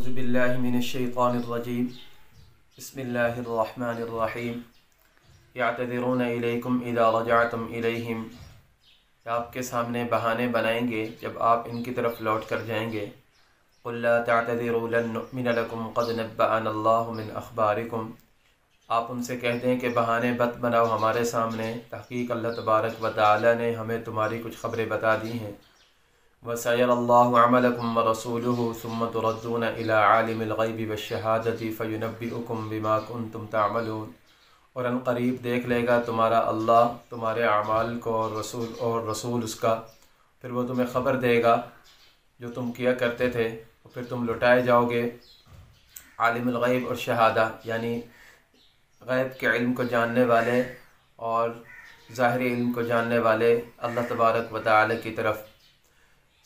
औज़ुबिल्लाहि मिनश्शैतानिर्रजीम बिस्मिल्लाहिर्रहमानिर्रहीम यअतज़िरूना इलैकुम इज़ा रजअतुम इलैहिम। आपके सामने बहाने बनाएंगे जब आप इनकी तरफ लौट कर जाएंगे। क़ुल ला तअतज़िरू लन नुअमिन लकुम क़द नब्बअनल्लाहु मिन अख़बारिकुम। आप उनसे कह दें कि बहाने मत बनाओ हमारे सामने, तहक़ीक़ अल्लाह तबारक व तआला ने हमें तुम्हारी कुछ ख़बरें बता दी हैं। वसयरल्लाहु अमलकुम व रसूलुहु सुम्मा तुरद्दूना इला आलिमिल ग़ैबि वश्शहादति फ़युनब्बिउकुम बिमा कुन्तुम तअमलून। और अनक़रीब देख लेगा तुम्हारा अल्लाह तुम्हारे अमाल को और रसूल उसका, फिर वो तुम्हें ख़बर देगा जो तुम किया करते थे। और फिर तुम लुटाए जाओगे आलिमुल ग़ैब और शहादा, यानी ग़ैब के इल्म को जानने वाले और ज़ाहिरी इल्म को जानने वाले अल्लाह तबारक व तआला की तरफ।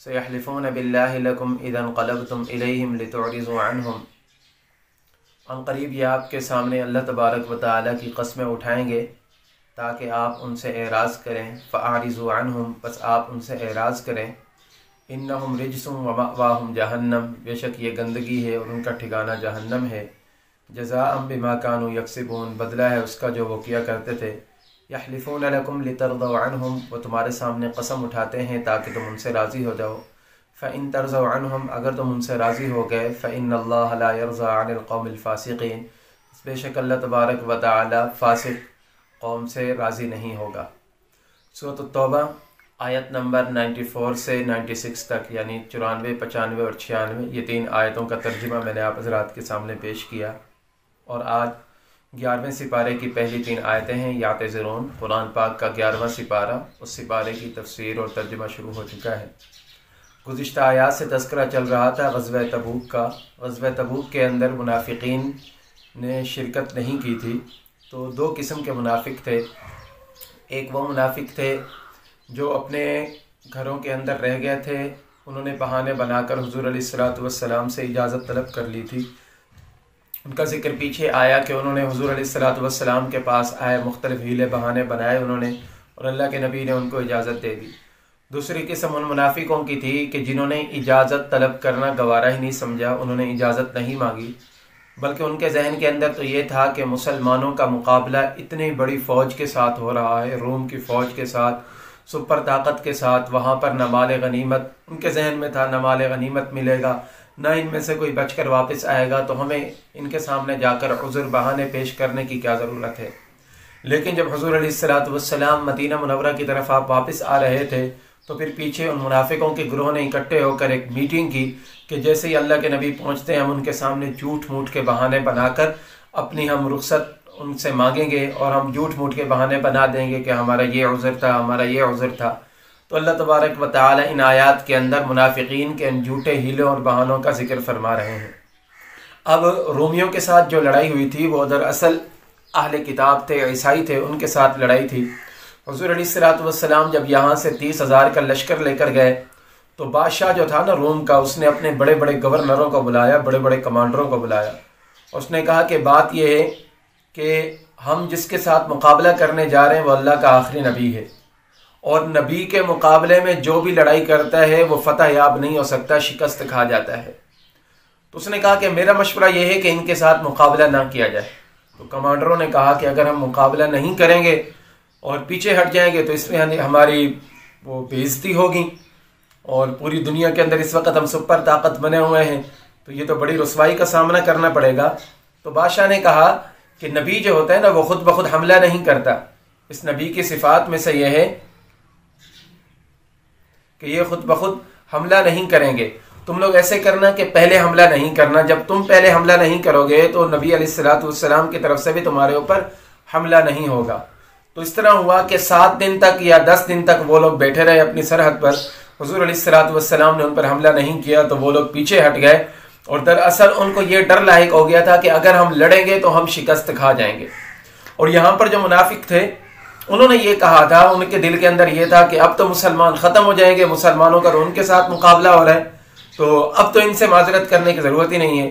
सयहलिफ़ून बिल्लाहि लकुम इज़ा इनक़लबतुम इलैहिम लितुअरिज़ू अन्हुम। अनक़रीब ये आपके सामने अल्लाह तबारक व तआला की क़स्में उठाएंगे ताकि आप उनसे एराज़ करें। फ़अरिज़ू अन्हुम, बस आप उनसे एराज़ करें। इन्नहुम रिजसुम व मअवाहुम जहन्नम, बेशक ये गंदगी है और उनका ठिकाना जहन्नम है। जज़ाअम बिमा कानू यक्सिबून, बदला है उसका जो वो किया करते थे। यहलिफ़ून लकुम लितरदऊ अन्हुम, वो तुम्हारे सामने कसम उठाते हैं ताकि तुम उनसे राज़ी हो जाओ। फ़इन तरज़ऊ अन्हुम, अगर तुम उनसे राज़ी हो गए। फ़इन्नल्लाह ला यरज़ा अनिल क़ौमिल फ़ासिक़ीन, बेशक अल्लाह तबारक व तआला फ़ासिक़ कौम से राज़ी नहीं होगा। सूरत तौबा आयत नंबर 94 से 96 तक, यानी 94, 95 और 96, ये 3 आयतों का तर्जुमा मैंने आप हज़रात के सामने पेश किया। और आज 11वें सिपारे की पहली 3 आयतें हैं। यातज़िरून, कुरान पाक का 11वां सिपारा, उस सिपारे की तफसीर और तर्जुमा शुरू हो चुका है। गुज़िश्ता आयात से तज़किरा चल रहा था ग़ज़वा तबूक का। ग़ज़वा तबूक के अंदर मुनाफ़िकीन ने शिरकत नहीं की थी। तो 2 किस्म के मुनाफिक थे। एक वो मुनाफिक थे जो अपने घरों के अंदर रह गए थे, उन्होंने बहाने बनाकर हुज़ूर अलैहिस्सलातु वस्सलाम से इजाज़त तलब कर ली थी। उनका ज़िक्र पीछे आया कि उन्होंने हुज़ूर अलैहिस्सलातु वस्सलाम के पास आए, मुख्तलिफ़ हीले बहाने बनाए उन्होंने, और अल्लाह के नबी ने उनको इजाज़त दे दी। दूसरी किस्म उन मुनाफिकों की थी कि जिन्होंने इजाज़त तलब करना गवारा ही नहीं समझा, उन्होंने इजाज़त नहीं मांगी, बल्कि उनके जहन के अंदर तो ये था कि मुसलमानों का मुकाबला इतनी बड़ी फ़ौज के साथ हो रहा है, रूम की फ़ौज के साथ, सुपर ताकत के साथ। वहाँ पर न माल गनीमत, उनके जहन में था न माल गनीमत मिलेगा, न इनमें से कोई बचकर वापस आएगा, तो हमें इनके सामने जाकर उज़्र बहाने पेश करने की क्या ज़रूरत है। लेकिन जब हुज़ूर अलैहिस्सलातु वस्सलाम मदीना मुनव्वरा की तरफ आप वापस आ रहे थे, तो फिर पीछे उन मुनाफिकों के ग्रोह ने इकट्ठे होकर एक मीटिंग की कि जैसे ही अल्लाह के नबी पहुँचते हैं हम उनके सामने झूठ मूठ के बहाने बनाकर अपनी हम रुख़सत उनसे मांगेंगे और हम झूठ मूठ के बहाने बना देंगे कि हमारा ये उज़्र था, हमारा ये उज़्र था। तो अल्लाह तबारक व तआला इन आयात के अंदर मुनाफिकीन के इन झूठे हीलों और बहानों का जिक्र फरमा रहे हैं। अब रोमियों के साथ जो लड़ाई हुई थी वो दरअसल अहले किताब थे, ईसाई थे, उनके साथ लड़ाई थी। हुज़ूर अलैहिस्सलातु वस्सलाम जब यहाँ से 30,000 का लश्कर लेकर गए तो बादशाह जो था ना रोम का, उसने अपने बड़े बड़े गवर्नरों को बुलाया, बड़े बड़े कमांडरों को बुलाया। उसने कहा कि बात यह है कि हम जिसके साथ मुकाबला करने जा रहे हैं वो अल्लाह का आखिरी नबी है, और नबी के मुकाबले में जो भी लड़ाई करता है वो फतह याब नहीं हो सकता, शिकस्त खा जाता है। तो उसने कहा कि मेरा मशवरा यह है कि इनके साथ मुकाबला ना किया जाए। तो कमांडरों ने कहा कि अगर हम मुकाबला नहीं करेंगे और पीछे हट जाएंगे तो इसमें हमारी वो बेइज्जती होगी, और पूरी दुनिया के अंदर इस वक्त हम सुपर ताकत बने हुए हैं, तो ये तो बड़ी रुसवाई का सामना करना पड़ेगा। तो बादशाह ने कहा कि नबी जो होता है ना वो खुद ब खुद हमला नहीं करता। इस नबी की सिफात में से यह है कि ये खुद ब खुद हमला नहीं करेंगे। तुम लोग ऐसे करना कि पहले हमला नहीं करना, जब तुम पहले हमला नहीं करोगे तो नबी अलैहिस्सलातु वस्सलाम की तरफ से भी तुम्हारे ऊपर हमला नहीं होगा। तो इस तरह हुआ कि 7 दिन तक या 10 दिन तक वो लोग बैठे रहे अपनी सरहद पर। हुज़ूर अलैहिस्सलातु वस्सलाम ने उन पर हमला नहीं किया तो वो लोग पीछे हट गए, और दरअसल उनको ये डर लाहिक हो गया था कि अगर हम लड़ेंगे तो हम शिकस्त खा जाएंगे। और यहाँ पर जो मुनाफिक थे उन्होंने ये कहा था, उनके दिल के अंदर ये था कि अब तो मुसलमान ख़त्म हो जाएंगे, मुसलमानों का उनके साथ मुकाबला हो रहा है, तो अब तो इनसे माजरत करने की ज़रूरत ही नहीं है।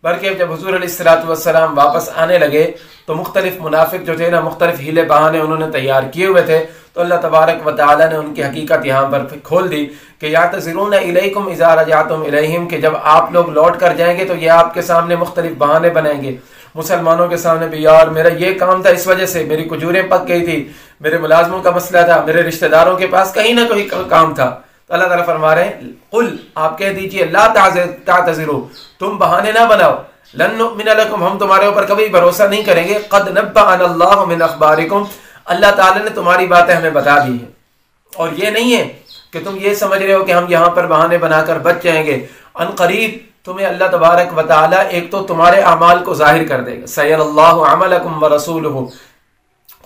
बल्कि जब हुजूर अलैहिस्सलाम वापस आने लगे तो मुख्तलिफ मुनाफिक जो थे ना, मुख्तलिफ हीले बहाने उन्होंने तैयार किए हुए थे। तो अल्लाह तबारक व तआला ने उनकी हकीकत यहाँ पर खोल दी कि यातज़िरून इलैकुम इज़ा रजातुम इलैहिम, कि जब आप लोग लौट कर जाएंगे तो ये आपके सामने मुख्तलिफ बहाने बनाएंगे। मुसलमानों के सामने भी, यार मेरा ये काम था, इस वजह से मेरी खजूरें पक गई थी, मेरे मुलाजमों का मसला था, मेरे रिश्तेदारों के पास कहीं ना कोई काम था। तो अल्लाह ताला फरमा रहे हैं, कुल आप कह दीजिए, ला ताज़िरू, तुम बहाने ना बनाओ, लन नुमिना लकुम, हम तुम्हारे ऊपर कभी भरोसा नहीं करेंगे, क़द नब्बअना अल्लाहु मिन अख़बारिकुम, अल्लाह ताला ने तुम्हारी बातें हमें बता दी है। और ये नहीं है कि तुम ये समझ रहे हो कि हम यहाँ पर बहाने बनाकर बच जाएंगे। अनकरीब तुम्हें अल्लाह तबारक व तआला एक तो तुम्हारे अमाल को जाहिर कर देगा, सयरल्लाहु अमलकुम व रसूलुहु,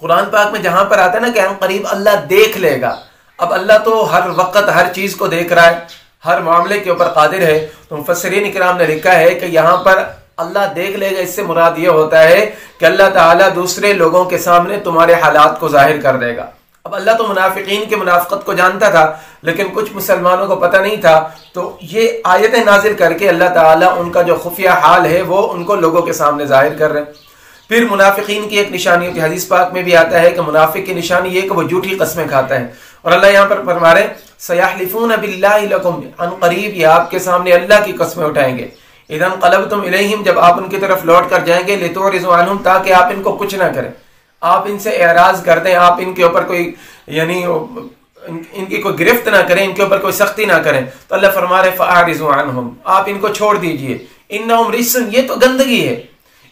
कुरान पाक में जहां पर आता है ना कि अनकरीब अल्लाह देख लेगा। अब अल्लाह तो हर वक्त हर चीज को देख रहा है, हर मामले के ऊपर कादिर है। तो मुफस्सिरीन इकराम ने लिखा है कि यहाँ पर अल्लाह देख लेगा, इससे मुराद ये होता है कि अल्लाह ताला दूसरे लोगों के सामने तुम्हारे हालात को जाहिर कर देगा। अब अल्लाह तो मुनाफिकीन के मुनाफिकत को जानता था, लेकिन कुछ मुसलमानों को पता नहीं था। तो ये आयतें नाजिल करके अल्लाह ताला उनका जो खुफिया हाल है वो उनको लोगों के सामने जाहिर कर रहे हैं। फिर मुनाफिकीन की एक निशानी होती है, हदीस पाक में भी आता है कि मुनाफिक की निशानी ये कि वो झूठी कस्में खाता है। और अल्लाह यहाँ पर फरमा रहे, सयहलिफून बिल्लाहि लकुम, अनकरीब ये आपके सामने अल्लाह की कस्में उठाएंगे। इदन क़लबतुम इलैहिम, जब आप उनकी तरफ लौट कर जाएंगे, लितुरिज़ु अन्हुम, ताकि आप इनको कुछ ना करें, आप इनसे एराज कर दें, आप इनके ऊपर कोई यानी इनकी कोई गिरफ्त ना करें, इनके ऊपर कोई सख्ती ना करें। तो अल्लाह फरमा रहे, फ़अरिज़ु अन्हुम, आप इनको छोड़ दीजिए, इन्नहुम रिज्सुन, ये तो गंदगी है,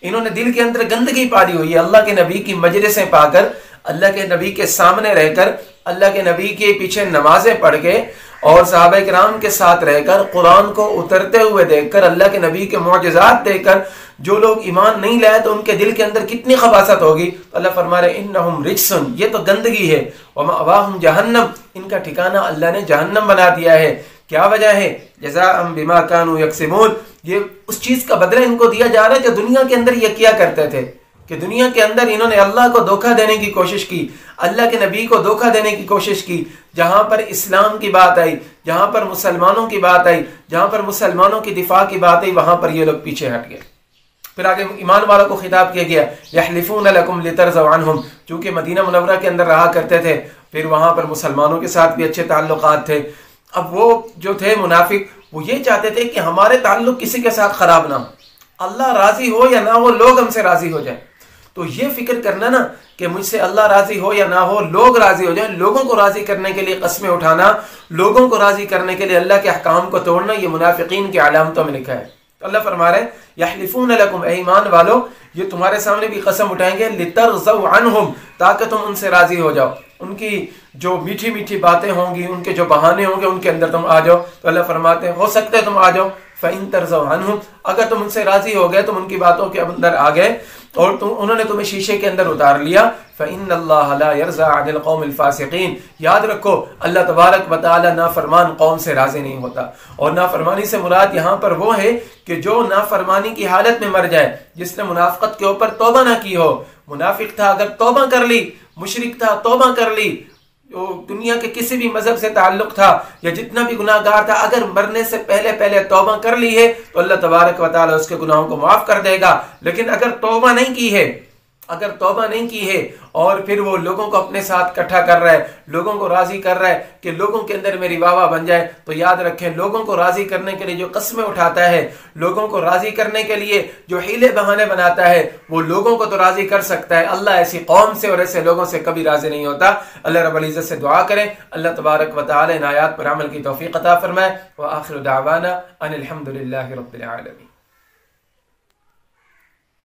इन्होंने दिल के अंदर गंदगी पाली हुई है। अल्लाह के नबी की मजलिसें पाकर, अल्लाह के नबी के सामने रहकर, अल्लाह के नबी के पीछे नमाजें पढ़ के और सहाबा किराम के साथ रहकर, कुरान को उतरते हुए देखकर, अल्लाह के नबी के मुअजिज़ात देखकर जो लोग ईमान नहीं लाए तो उनके दिल के अंदर कितनी खबासत होगी। तो अल्लाह फरमा रहे, इन्नहुम रिज्सुन, ये तो गंदगी है, व मअवाहुम जहन्नम, इनका ठिकाना अल्लाह ने जहन्नम बना दिया है। क्या वजह है? जज़ाअम बिमा कानू यक्सिबून, ये उस चीज का बदला इनको दिया जा रहा है जो दुनिया के अंदर ये किया करते थे, कि दुनिया के अंदर इन्होंने अल्लाह को धोखा देने की कोशिश की, अल्लाह के नबी को धोखा देने की कोशिश की। जहां पर इस्लाम की बात आई, जहां पर मुसलमानों की बात आई, जहां पर मुसलमानों की दिफा की बात आई, वहां पर ये लोग पीछे हट गए। फिर आगे ईमान वालों को खिताब किया गया, यहलिफून लकुम लितरज़ऊ अन्हुम, चूंकि मदीना मुनव्वरा के अंदर रहा करते थे, फिर वहां पर मुसलमानों के साथ भी अच्छे ताल्लुकात थे। अब वो जो थे मुनाफिक, वो ये चाहते थे कि हमारे ताल्लुक किसी के साथ खराब ना हो, अल्लाह राजी हो या ना हो, लोग हमसे राजी हो जाए। तो ये फिक्र करना ना कि मुझसे अल्लाह राजी हो या ना हो, लोग राजी हो जाए, लोगों को राजी करने के लिए कस्में उठाना, लोगों को राजी करने के लिए अल्लाह के अहकाम को तोड़ना, ये मुनाफिकीन की अलामतों में लिखा है। तो अल्लाह फरमा रहे, यहलिफून लकुम, ऐ ईमान वालों, ये तुम्हारे सामने भी कसम उठाएंगे, लितरज़ऊ अन्हुम, ताकि तुम उनसे राजी हो जाओ, उनकी जो मीठी मीठी बातें होंगी, उनके जो बहाने होंगे, उनके अंदर तुम आ जाओ। तो अल्लाह फरमाते हैं, हो सकता है तुम आ जाओ, फ़इन तरज़ऊ अन्हुम, अगर तुम उनसे राजी हो गए, तुम उनकी बातों के अंदर आ गए और उन्होंने तुम्हें शीशे के अंदर उतार लिया, फ़इन्नल्लाह ला यरज़ा अनिल क़ौमिल फ़ासिक़ीन, याद रखो अल्लाह तबारक व तआला नाफरमान कौम से राजी नहीं होता। और नाफरमानी से मुराद यहाँ पर वो है कि जो नाफरमानी की हालत में मर जाए, जिसने मुनाफिकत के ऊपर तौबा ना की हो। मुनाफिक था, अगर तौबा कर ली, मुशरिक था, तौबा कर ली, दुनिया के किसी भी मजहब से ताल्लुक था या जितना भी गुनाहगार था, अगर मरने से पहले पहले तौबा कर ली है तो अल्लाह तबारक व तआला उसके गुनाहों को माफ कर देगा। लेकिन अगर तौबा नहीं की है, अगर तौबा नहीं की है और फिर वो लोगों को अपने साथ इकट्ठा कर रहा है, लोगों को राजी कर रहा है कि लोगों के अंदर मेरी वाह वाह बन जाए, तो याद रखें, लोगों को राजी करने के लिए जो कस्में उठाता है, लोगों को राजी करने के लिए जो हीले बहाने बनाता है, वो लोगों को तो राजी कर सकता है, अल्लाह ऐसी कौम से और ऐसे लोगों से कभी राजी नहीं होता। अल्लाह रब्बुल इज्जत से दुआ करें, अल्लाह तबारक व तआला इन आयात पर अमल की तौफीक अता फरमाए। व आखिर दावाना अनिल हम्दुलिल्लाहि रब्बिल आलमीन।